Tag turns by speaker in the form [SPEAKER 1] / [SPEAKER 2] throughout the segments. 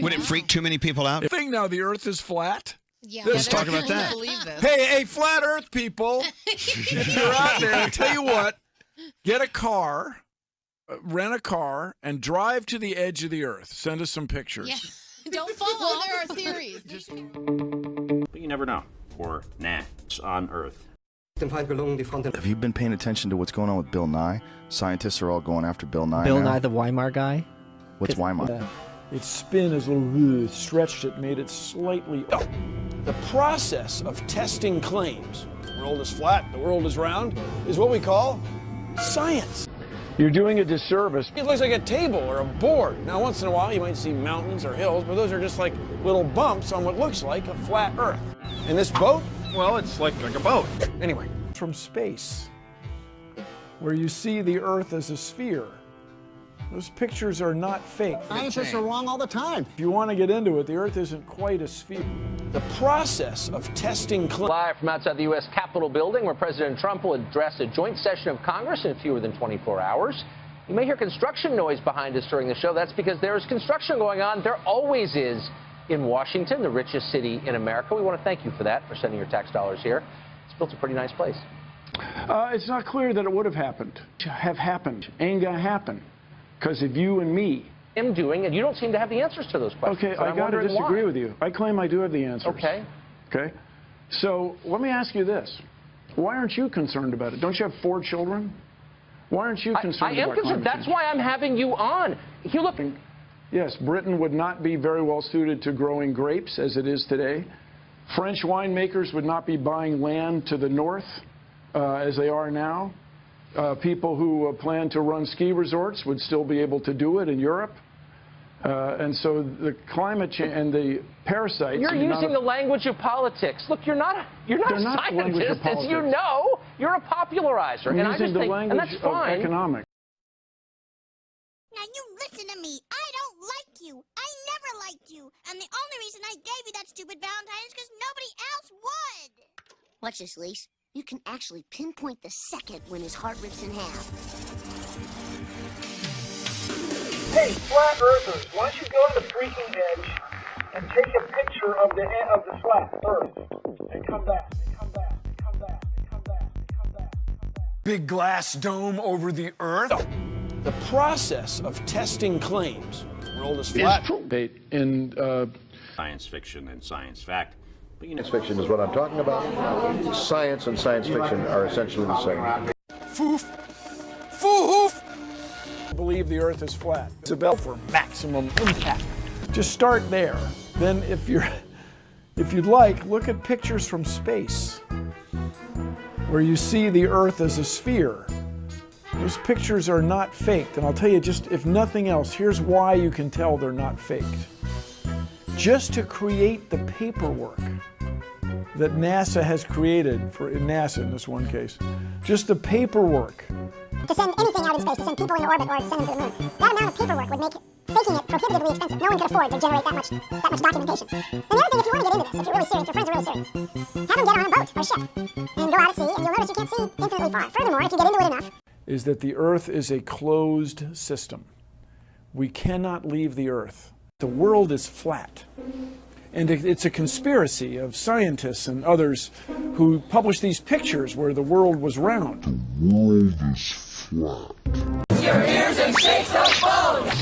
[SPEAKER 1] Would it freak too many people out?
[SPEAKER 2] Thing now, the Earth is flat.
[SPEAKER 3] Yeah,
[SPEAKER 1] Let's talk about that.
[SPEAKER 3] Believe this.
[SPEAKER 2] Hey, flat Earth people! If you're out there, I tell you what, get a car, rent a car, and drive to the edge of the Earth. Send us some pictures.
[SPEAKER 3] Yeah. Don't fall off. There are theories.
[SPEAKER 4] But you never know. Or, nah, it's on Earth.
[SPEAKER 5] Have you been paying attention to what's going on with Bill Nye? Scientists are all going after Bill Nye
[SPEAKER 6] Bill
[SPEAKER 5] now.
[SPEAKER 6] Nye, the Weimar guy?
[SPEAKER 5] What's Weimar?
[SPEAKER 2] Its spin is a little stretched it, made it slightly up. The process of testing claims, the world is flat, the world is round, is what we call science. You're doing a disservice. It looks like a table or a board. Now, once in a while, you might see mountains or hills, but those are just like little bumps on what looks like a flat Earth. And this boat, well, it's like a boat. Anyway, from space, where you see the Earth as a sphere. Those pictures are not fake.
[SPEAKER 7] Scientists are wrong all the time.
[SPEAKER 2] If you want to get into it, the Earth isn't quite a sphere. The process of testing claims.
[SPEAKER 8] Live from outside the U.S. Capitol building, where President Trump will address a joint session of Congress in fewer than 24 hours. You may hear construction noise behind us during the show. That's because there is construction going on. There always is in Washington, the richest city in America. We want to thank you for that, for sending your tax dollars here. It's built a pretty nice place.
[SPEAKER 2] It's not clear that it would have happened. Ain't gonna happen. Because of you and me.
[SPEAKER 8] I'm doing, and you don't seem to have the answers to those questions.
[SPEAKER 2] Okay,
[SPEAKER 8] so
[SPEAKER 2] I got to disagree
[SPEAKER 8] why.
[SPEAKER 2] with you. I claim I do have the answers.
[SPEAKER 8] Okay.
[SPEAKER 2] Okay? So let me ask you this. Why aren't you concerned about it? Don't you have 4 children? Why aren't you concerned
[SPEAKER 8] I am
[SPEAKER 2] about
[SPEAKER 8] concerned.
[SPEAKER 2] climate
[SPEAKER 8] That's
[SPEAKER 2] change?
[SPEAKER 8] why I'm having you on. You look.
[SPEAKER 2] Yes, Britain would not be very well suited to growing grapes as it is today. French winemakers would not be buying land to the north as they are now. People who plan to run ski resorts would still be able to do it in Europe. And so the climate change and the parasites...
[SPEAKER 8] You're using the language of politics. Look, you're not a scientist, as you know. You're a popularizer.
[SPEAKER 2] I'm
[SPEAKER 8] and I
[SPEAKER 2] using
[SPEAKER 8] just
[SPEAKER 2] the
[SPEAKER 8] think,
[SPEAKER 2] language
[SPEAKER 8] and that's fine.
[SPEAKER 2] of economics.
[SPEAKER 9] Now you listen to me. I don't like you. I never liked you. And the only reason I gave you that stupid Valentine is because nobody else would.
[SPEAKER 10] Watch this, Lise. You can actually pinpoint the second when his heart rips in half.
[SPEAKER 7] Hey, flat earthers, why don't you go to the freaking edge and take a picture of the flat Earth and come back, and come back, and come back, and come back, and come back, and come back.
[SPEAKER 2] Big glass dome over the Earth. The process of testing claims, the world is flat. In
[SPEAKER 4] Science fiction and science fact. But,
[SPEAKER 11] Science fiction is what I'm talking about. Science and science fiction are essentially the same.
[SPEAKER 2] Foof. Foof. Believe the Earth is flat. It's a bell for maximum impact. Just start there. Then if you'd like, look at pictures from space where you see the Earth as a sphere. Those pictures are not faked. And I'll tell you, just if nothing else, here's why you can tell they're not faked. Just to create the paperwork that NASA has created, for NASA in this one case, just the paperwork.
[SPEAKER 12] To send anything out in space, to send people into orbit or to send them to the moon, that amount of paperwork would make faking it prohibitively expensive. No one could afford to generate that much documentation. And the other thing, if you want to get into this, if you're really serious, your friends are really serious, have them get on a boat or a ship and go out at sea, and you'll notice you can't see infinitely far. Furthermore, if you get into it enough, is that the Earth is a closed system. We cannot leave the Earth. The world is flat. And it's a conspiracy of scientists and others who published these pictures where the world was round. The world is flat.
[SPEAKER 13] Your ears and shake those bones.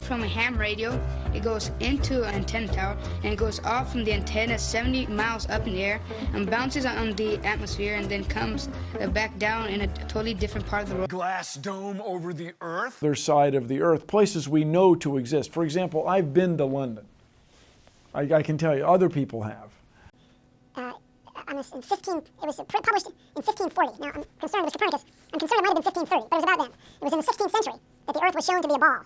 [SPEAKER 14] From a ham radio, it goes into an antenna tower and it goes off from the antenna 70 miles up in the air and bounces on the atmosphere and then comes back down in a totally different part of the world.
[SPEAKER 2] Glass dome over the Earth. Other side of the Earth, places we know to exist. For example, I've been to London. I can tell you, other people have.
[SPEAKER 12] It was published in 1540. Now, I'm concerned with Copernicus. I'm concerned it might have been 1530, but it was about then. It was in the 16th century that the Earth was shown to be a ball.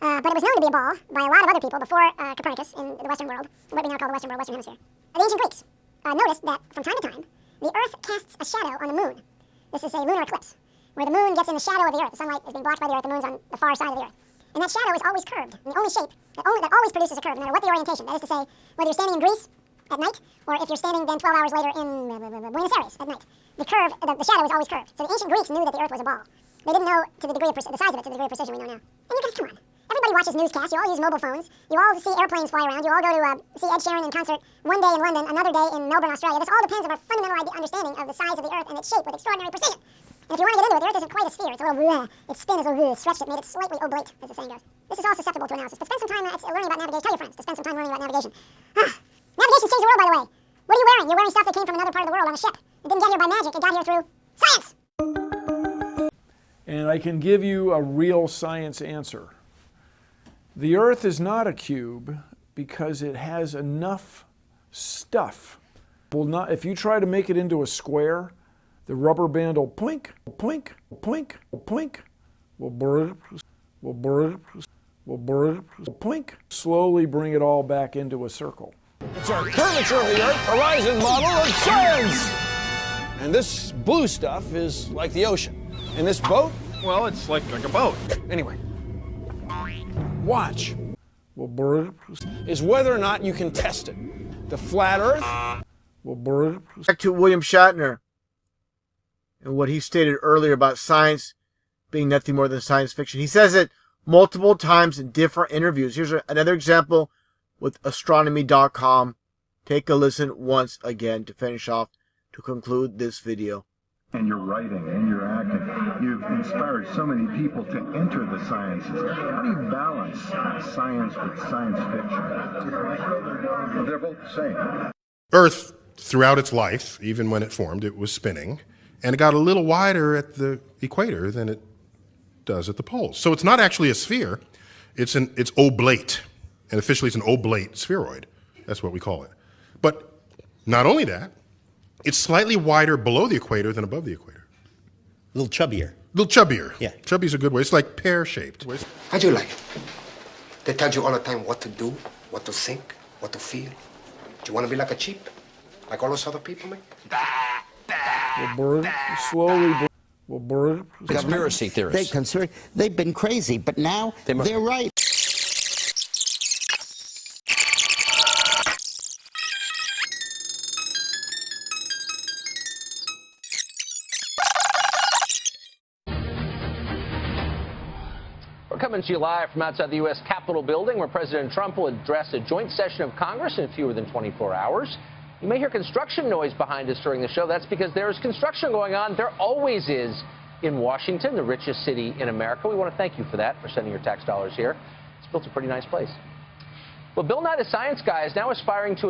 [SPEAKER 12] But it was known to be a ball by a lot of other people before Copernicus in the Western world, what we now call the Western world, Western Hemisphere. The ancient Greeks noticed that from time to time, the Earth casts a shadow on the moon. This is a lunar eclipse, where the moon gets in the shadow of the Earth. The sunlight is being blocked by the Earth, the moon's on the far side of the Earth. And that shadow is always curved. And the only shape that always produces a curve, no matter what the orientation. That is to say, whether you're standing in Greece at night, or if you're standing then 12 hours later in Buenos Aires at night. The shadow is always curved. So the ancient Greeks knew that the Earth was a ball. They didn't know to the degree of the size of it to the degree of precision we know now. And you guys, come on. Everybody watches newscasts. You all use mobile phones. You all see airplanes fly around. You all go to see Ed Sheeran in concert one day in London, another day in Melbourne, Australia. This all depends on our fundamental understanding of the size of the Earth and its shape with extraordinary precision. And if you want to get into it, the Earth isn't quite a sphere. It's a little bleh. Its spin is a little stretched. It made it slightly oblate, as the saying goes. This is all susceptible to analysis. But spend some time learning about navigation. Tell your friends to spend some time learning about navigation. Navigation's changed the world, by the way. What are you wearing? You're wearing stuff that came from another part of the world on a ship. It didn't get here by magic. It got here through science.
[SPEAKER 2] And I can give you a real science answer. The Earth is not a cube because it has enough stuff. If you try to make it into a square, the rubber band will plink, plink, plink, plink, will burp, will burp, will burp, plink, slowly bring it all back into a circle.
[SPEAKER 6] It's our curvature of the Earth horizon model of science. And this blue stuff is like the ocean. And this boat, well, it's like a boat. Anyway, watch
[SPEAKER 2] will burp
[SPEAKER 6] is whether or not you can test it. The flat Earth
[SPEAKER 2] will burp.
[SPEAKER 15] Back to William Shatner and what he stated earlier about science being nothing more than science fiction. He says it multiple times in different interviews. Here's another example with astronomy.com. Take a listen once again to finish off, to conclude this video.
[SPEAKER 16] And your writing and your acting, you've inspired so many people to enter the sciences. How do you balance science with science fiction? They're both the same.
[SPEAKER 17] Earth, throughout its life, even when it formed, it was spinning, and it got a little wider at the equator than it does at the poles. So it's not actually a sphere, it's oblate. And officially it's an oblate spheroid. That's what we call it. But not only that, it's slightly wider below the equator than above the equator.
[SPEAKER 18] A little chubbier.
[SPEAKER 17] A little chubbier.
[SPEAKER 18] Yeah.
[SPEAKER 17] Chubby's a good way. It's like pear-shaped.
[SPEAKER 19] How do you like it? They tell you all the time what to do, what to think, what to feel. Do you want to be like a sheep? Like all those other people, man?
[SPEAKER 2] Will burp, slowly will burp.
[SPEAKER 18] Conspiracy theorists. They've been crazy, but now they're right.
[SPEAKER 8] We're coming to you live from outside the U.S. Capitol building, where President Trump will address a joint session of Congress in fewer than 24 hours. You may hear construction noise behind us during the show. That's because there is construction going on. There always is in Washington, the richest city in America. We want to thank you for that, for sending your tax dollars here. It's built a pretty nice place. Well, Bill Nye, the Science Guy, is now aspiring to